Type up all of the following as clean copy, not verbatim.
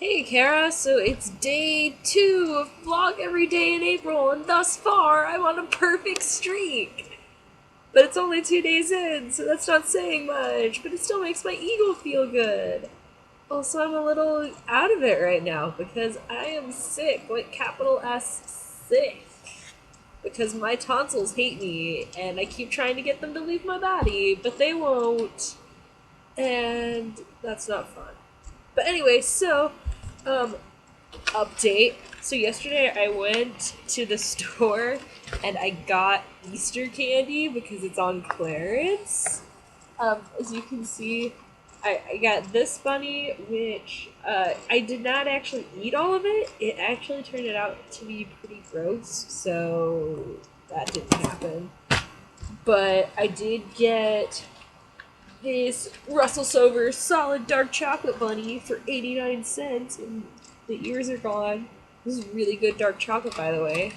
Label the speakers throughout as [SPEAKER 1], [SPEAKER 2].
[SPEAKER 1] Hey Kara, so it's day 2 of vlog every day in April, and thus far I'm on a perfect streak. But it's only 2 days in, so that's not saying much, but it still makes my ego feel good. Also, I'm a little out of it right now because I am sick, like capital S sick. Because my tonsils hate me, and I keep trying to get them to leave my body, but they won't. And that's not fun. But anyway, um, update. So yesterday I went to the store and I got Easter candy because it's on clearance. As you can see, I got this bunny, which I did not actually eat all of it. It actually turned out to be pretty gross, so that didn't happen. But I did get this Russell Silver solid dark chocolate bunny for 89 cents, and the ears are gone. This is really good dark chocolate, by the way.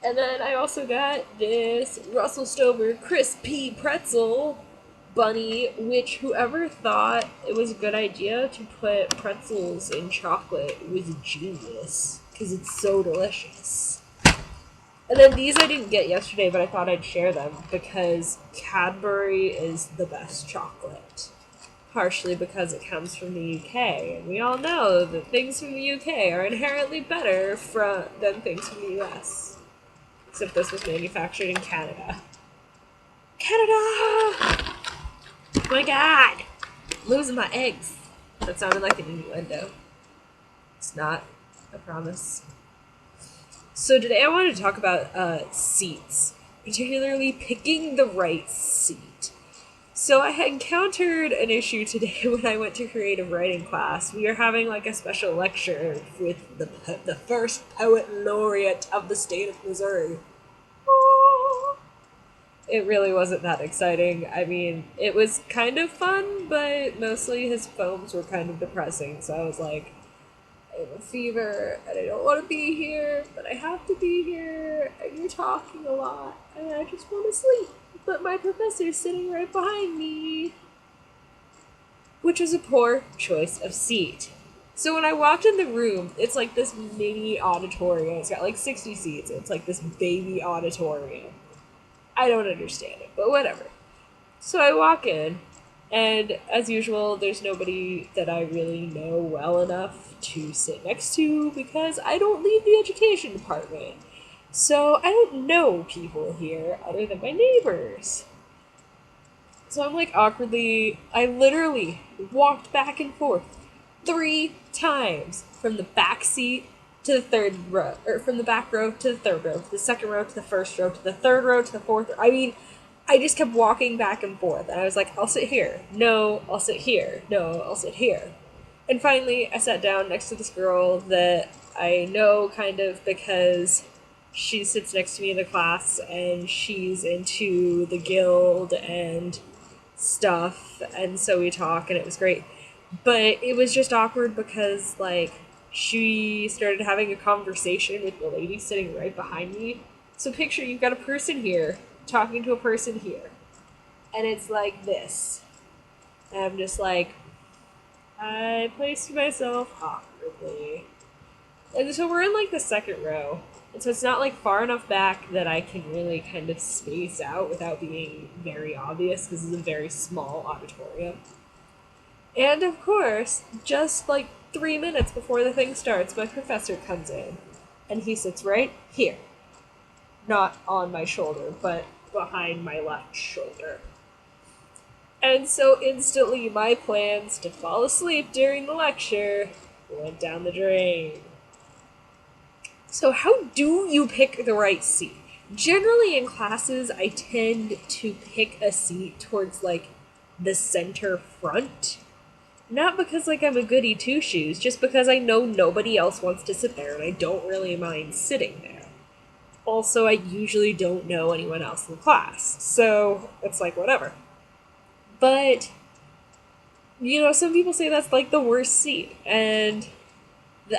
[SPEAKER 1] And then I also got this Russell Stover crispy pretzel bunny, which whoever thought it was a good idea to put pretzels in chocolate was a genius, because it's so delicious. And then these I didn't get yesterday, but I thought I'd share them because Cadbury is the best chocolate. Partially because it comes from the UK, and we all know that things from the UK are inherently better than things from the US. Except this was manufactured in Canada. Canada! Oh my god! I'm losing my eggs. That sounded like an innuendo. It's not, I promise. So today I wanted to talk about seats, particularly picking the right seat. So I had encountered an issue today when I went to creative writing class. We were having like a special lecture with the first poet laureate of the state of Missouri. It really wasn't that exciting. I mean, it was kind of fun, but mostly his poems were kind of depressing. So I was like, I have a fever and I don't want to be here, but I have to be here, and you're talking a lot, and I just want to sleep. But my professor's sitting right behind me, which was a poor choice of seat. So when I walked in the room, it's like this mini auditorium. It's got like 60 seats. It's like this baby auditorium. I don't understand it, but whatever. So I walk in, and as usual, there's nobody that I really know well enough to sit next to because I don't lead the education department. So I don't know people here other than my neighbors. So I'm like awkwardly, I literally walked back and forth 3 times from the back seat to the third row, or from the back row to the third row, to the second row to the first row, to the third row to the fourth row. I mean, I just kept walking back and forth, and I was like, I'll sit here. No, I'll sit here. No, I'll sit here. And finally, I sat down next to this girl that I know kind of because she sits next to me in the class, and she's into the guild and stuff, and so we talk, and it was great. But it was just awkward because, like, she started having a conversation with the lady sitting right behind me. So picture you've got a person here talking to a person here, and it's like this. And I'm just like, I placed myself awkwardly. And so we're in like the second row. And so it's not like far enough back that I can really kind of space out without being very obvious because it's a very small auditorium. And of course, just like 3 minutes before the thing starts, my professor comes in. And he sits right here. Not on my shoulder, but behind my left shoulder. And so instantly my plans to fall asleep during the lecture went down the drain. So how do you pick the right seat? Generally in classes, I tend to pick a seat towards like the center front. Not because like I'm a goody two shoes, just because I know nobody else wants to sit there and I don't really mind sitting there. Also, I usually don't know anyone else in the class, so it's like whatever. But some people say that's like the worst seat, and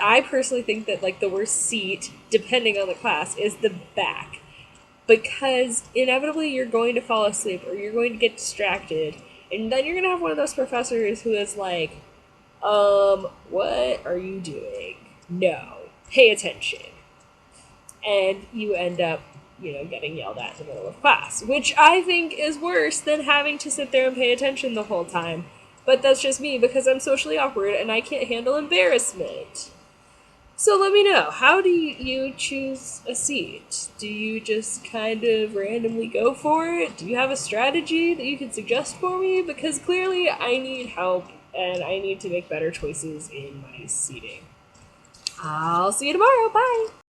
[SPEAKER 1] I personally think that like the worst seat, depending on the class, is the back. Because inevitably you're going to fall asleep or you're going to get distracted, and then you're going to have one of those professors who is like, What are you doing? No. Pay attention. And you end up, getting yelled at in the middle of class, which I think is worse than having to sit there and pay attention the whole time. But that's just me because I'm socially awkward and I can't handle embarrassment. So let me know, how do you choose a seat? Do you just kind of randomly go for it? Do you have a strategy that you can suggest for me? Because clearly I need help and I need to make better choices in my seating. I'll see you tomorrow. Bye!